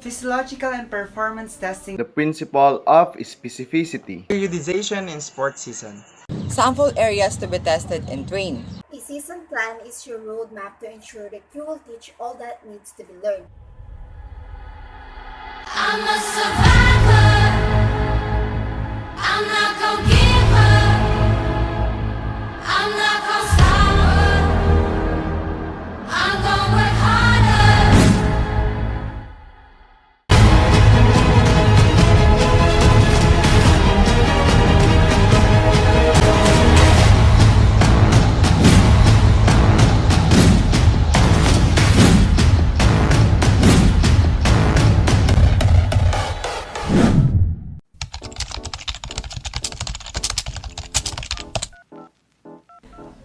Physiological and performance testing. The principle of specificity. Periodization in sports season. Sample areas to be tested and trained. A season plan is your roadmap to ensure that you will teach all that needs to be learned. I'm a survivor. I'm not gonna give up. I'm not gonna stop. I'm gonna work harder.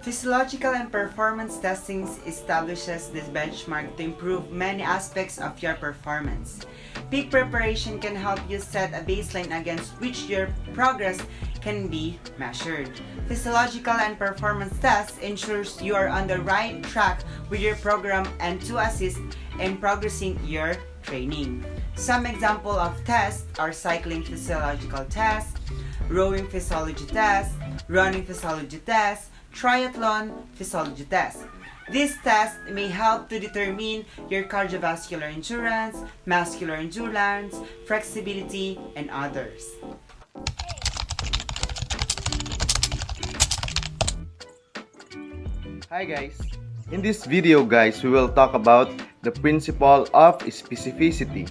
Physiological and performance testing establishes this benchmark to improve many aspects of your performance. Peak preparation can help you set a baseline against which your progress can be measured. Physiological and performance tests ensures you are on the right track with your program and to assist in progressing your training. Some example of tests are cycling physiological test, rowing physiology test, running physiology test, triathlon physiology test. These tests may help to determine your cardiovascular endurance, muscular endurance, flexibility, and others. Hi guys! In this video guys, we will talk about the principle of specificity.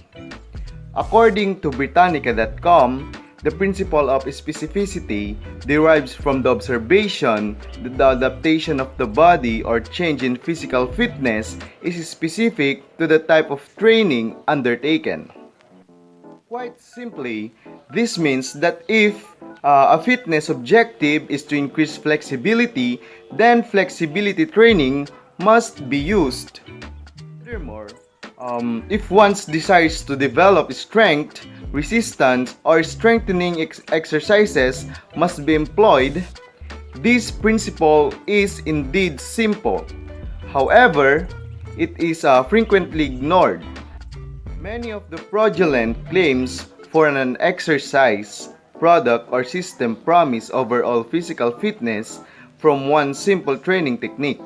According to Britannica.com, the principle of specificity derives from the observation that the adaptation of the body or change in physical fitness is specific to the type of training undertaken. Quite simply, this means that if a fitness objective is to increase flexibility, then flexibility training must be used. Furthermore, if one desires to develop strength, resistance, or strengthening exercises must be employed, this principle is indeed simple. However, it is frequently ignored. Many of the fraudulent claims for an exercise, product, or system promise overall physical fitness from one simple training technique.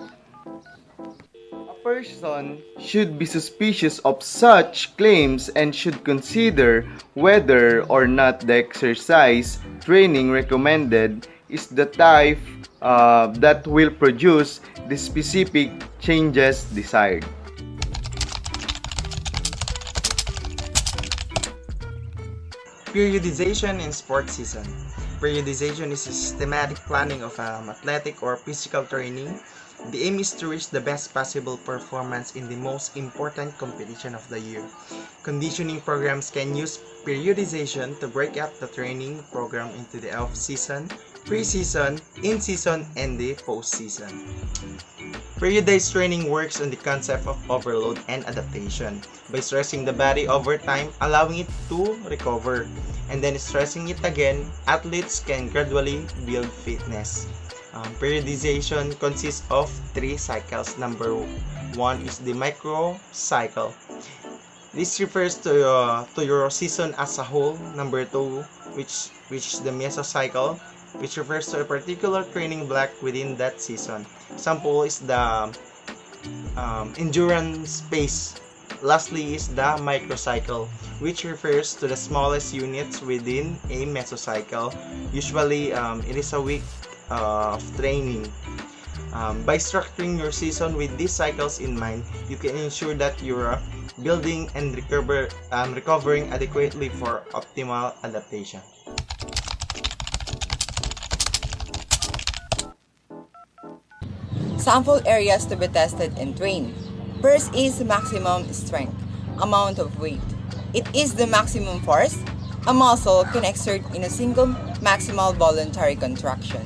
A person should be suspicious of such claims and should consider whether or not the exercise training recommended is the type that will produce the specific changes desired. Periodization in sports season. Periodization is a systematic planning of athletic or physical training. The aim is to reach the best possible performance in the most important competition of the year. Conditioning programs can use periodization to break up the training program into the off-season, pre-season, in-season, and the post-season. Periodized training works on the concept of overload and adaptation by stressing the body over time, allowing it to recover, and then stressing it again. Athletes can gradually build fitness. Periodization consists of 3 cycles. Number 1 is the microcycle. This refers to your season as a whole. Number 2, which is the mesocycle, which refers to a particular training block within that season. Example is the endurance phase. Lastly is the microcycle, which refers to the smallest units within a mesocycle. Usually, it is a week of training. By structuring your season with these cycles in mind, you can ensure that you're building and recovering adequately for optimal adaptation. Sample areas to be tested and trained. First is maximum strength, amount of weight. It is the maximum force a muscle can exert in a single maximal voluntary contraction.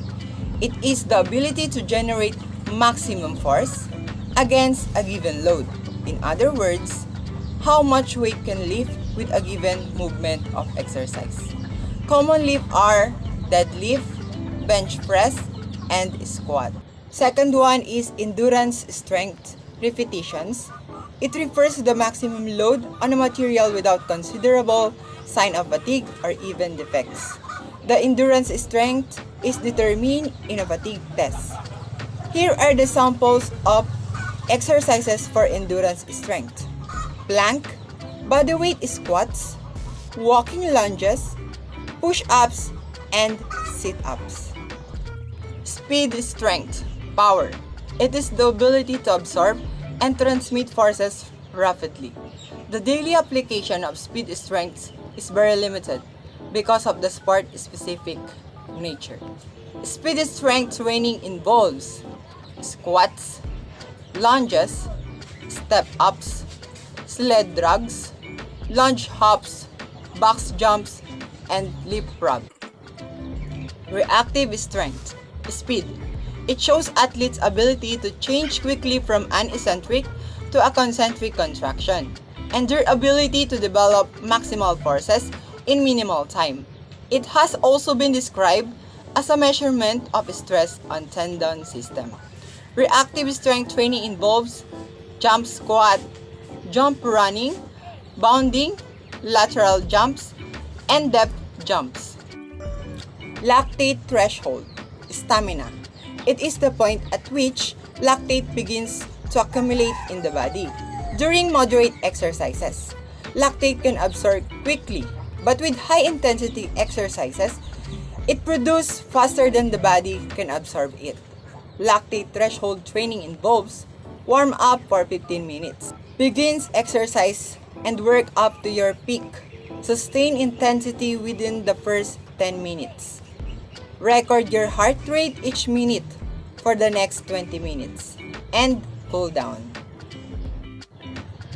It is the ability to generate maximum force against a given load. In other words, how much weight can lift with a given movement of exercise. Common lift are deadlift, bench press, and squat. Second one is endurance strength repetitions. It refers to the maximum load on a material without considerable sign of fatigue or even defects. The endurance strength is determined in a fatigue test. Here are the samples of exercises for endurance strength: plank, bodyweight squats, walking lunges, push-ups, and sit-ups. Speed strength, power. It is the ability to absorb and transmit forces rapidly. The daily application of speed strength is very limited because of the sport-specific nature. Speed strength training involves squats, lunges, step-ups, sled drags, lunge hops, box jumps, and leapfrog. Reactive strength, speed. It shows athletes' ability to change quickly from an eccentric to a concentric contraction, and their ability to develop maximal forces in minimal time. It has also been described as a measurement of stress on tendon system. Reactive strength training involves jump squat, jump running, bounding, lateral jumps, and depth jumps. Lactate threshold, stamina. It is the point at which lactate begins to accumulate in the body. During moderate exercises, lactate can absorb quickly, but with high-intensity exercises, it produces faster than the body can absorb it. Lactate threshold training involves warm up for 15 minutes. Begins exercise and work up to your peak. Sustain intensity within the first 10 minutes. Record your heart rate each minute for the next 20 minutes and cool down.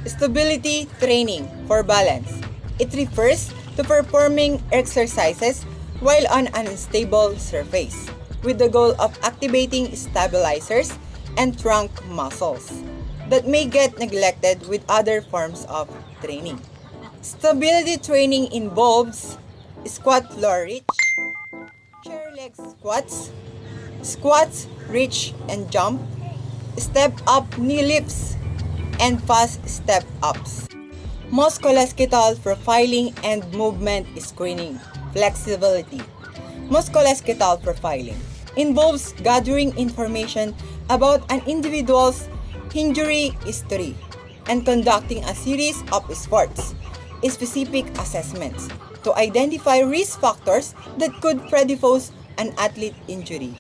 Stability training for balance. It refers to performing exercises while on an unstable surface with the goal of activating stabilizers and trunk muscles that may get neglected with other forms of training. Stability training involves squat floor reach, chair leg squats, squats, reach and jump, step up knee lifts, and fast step ups. Musculoskeletal profiling and movement screening. Flexibility. Musculoskeletal profiling involves gathering information about an individual's injury history and conducting a series of sports specific assessments to identify risk factors that could predispose an athlete injury.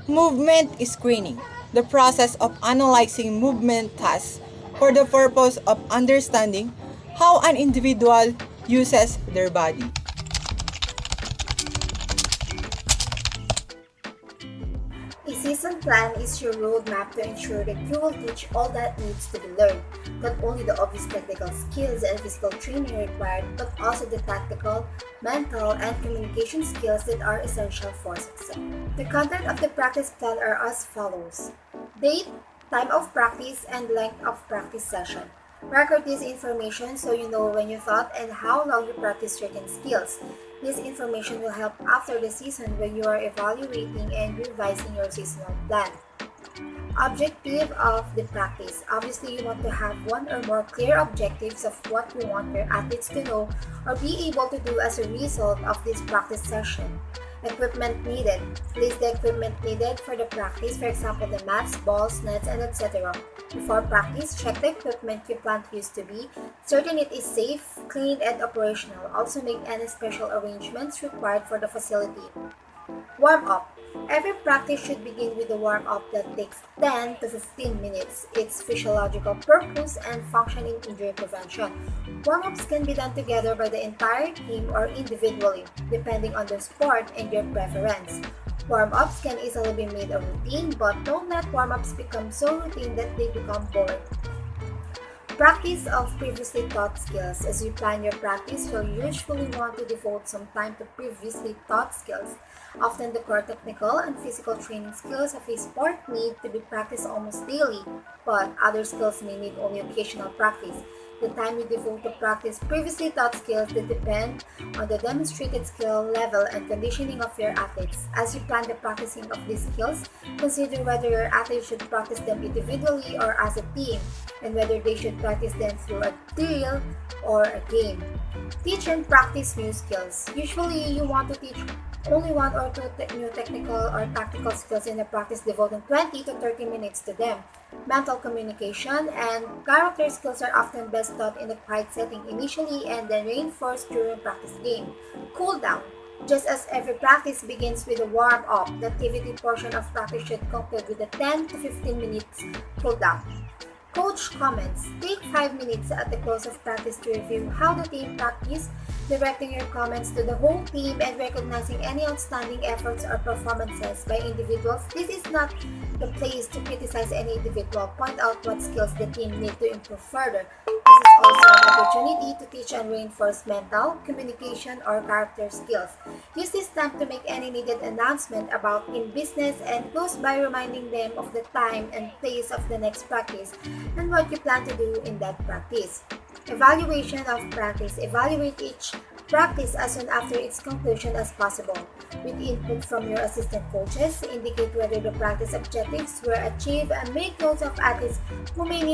Movement screening, the process of analyzing movement tasks for the purpose of understanding how an individual uses their body. A season plan is your roadmap to ensure that you will teach all that needs to be learned, not only the obvious technical skills and physical training required, but also the tactical, mental, and communication skills that are essential for success. The content of the practice plan are as follows: date, time of practice, and length of practice session. Record this information so you know when you thought and how long you practiced certain skills. This information will help after the season when you are evaluating and revising your seasonal plan. Objective of the practice. Obviously, you want to have one or more clear objectives of what you want your athletes to know or be able to do as a result of this practice session. Equipment needed. List the equipment needed for the practice, for example, the mats, balls, nets, and etc. Before practice, check the equipment you plan to use to be certain it is safe, clean, and operational. Also make any special arrangements required for the facility. Warm up. Every practice should begin with a warm up that takes 10 to 15 minutes. Its physiological purpose and function in injury prevention. Warm-ups can be done together by the entire team or individually, depending on the sport and your preference. Warm-ups can easily be made a routine, but don't let warm-ups become so routine that they become boring. Practice of previously taught skills. As you plan your practice, you'll usually want to devote some time to previously taught skills. Often the core technical and physical training skills of a sport need to be practiced almost daily, but other skills may need only occasional practice. The time you devote to practice previously taught skills that depend on the demonstrated skill level and conditioning of your athletes. As you plan the practicing of these skills, consider whether your athletes should practice them individually or as a team, and whether they should practice them through a drill or a game. Teach and practice new skills. Usually, you want to teach only one or two new technical or tactical skills in a practice, devoting 20 to 30 minutes to them. Mental communication and character skills are often best taught in a quiet setting initially and then reinforced during practice game. Cool down. Just as every practice begins with a warm up, the activity portion of practice should conclude with a 10 to 15 minutes cool down. Coach comments. Take 5 minutes at the close of practice to review how the team practiced, directing your comments to the whole team and recognizing any outstanding efforts or performances by individuals. This is not the place to criticize any individual. Point out what skills the team need to improve further. This is also an opportunity to teach and reinforce mental, communication, or character skills. Use this time to make any needed announcement about team business and close by reminding them of the time and place of the next practice and what you plan to do in that practice. Evaluation of practice. Evaluate each practice as soon after its conclusion as possible. With input from your assistant coaches, indicate whether the practice objectives were achieved and make notes of athletes who may need